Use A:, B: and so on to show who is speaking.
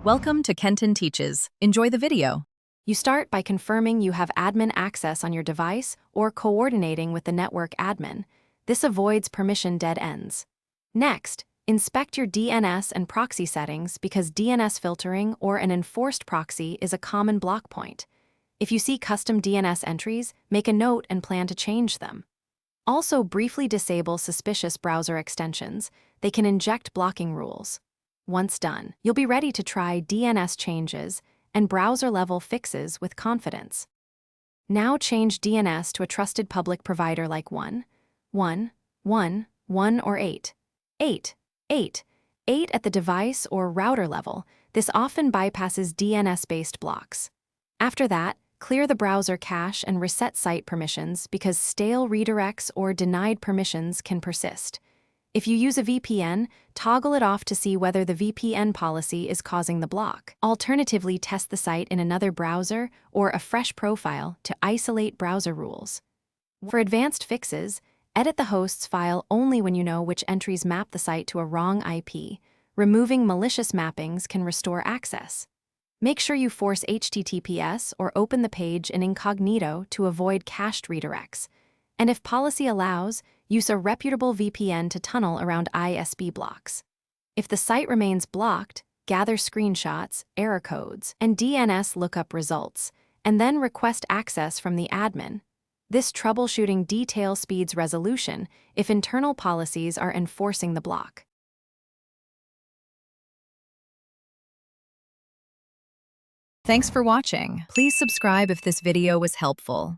A: Welcome to Kenton Teaches. Enjoy the video.
B: You start by confirming you have admin access on your device or coordinating with the network admin. This avoids permission dead ends. Next, inspect your DNS and proxy settings because DNS filtering or an enforced proxy is a common block point. If you see custom DNS entries, make a note and plan to change them. Also, briefly disable suspicious browser extensions. They can inject blocking rules. Once done, you'll be ready to try DNS changes and browser-level fixes with confidence. Now change DNS to a trusted public provider like 1, 1, 1, 1 or 8. 8, 8, 8 at the device or router level. This often bypasses DNS-based blocks. After that, clear the browser cache and reset site permissions because stale redirects or denied permissions can persist. If you use a VPN, toggle it off to see whether the VPN policy is causing the block. Alternatively, test the site in another browser or a fresh profile to isolate browser rules. For advanced fixes, edit the host's file only when you know which entries map the site to a wrong IP. Removing malicious mappings can restore access. Make sure you force HTTPS or open the page in incognito to avoid cached redirects. And if policy allows, use a reputable VPN to tunnel around ISP blocks. If the site remains blocked, gather screenshots, error codes, and DNS lookup results, and then request access from the admin. This troubleshooting detail speeds resolution if internal policies are enforcing the block.
A: Thanks for watching. Please subscribe if this video was helpful.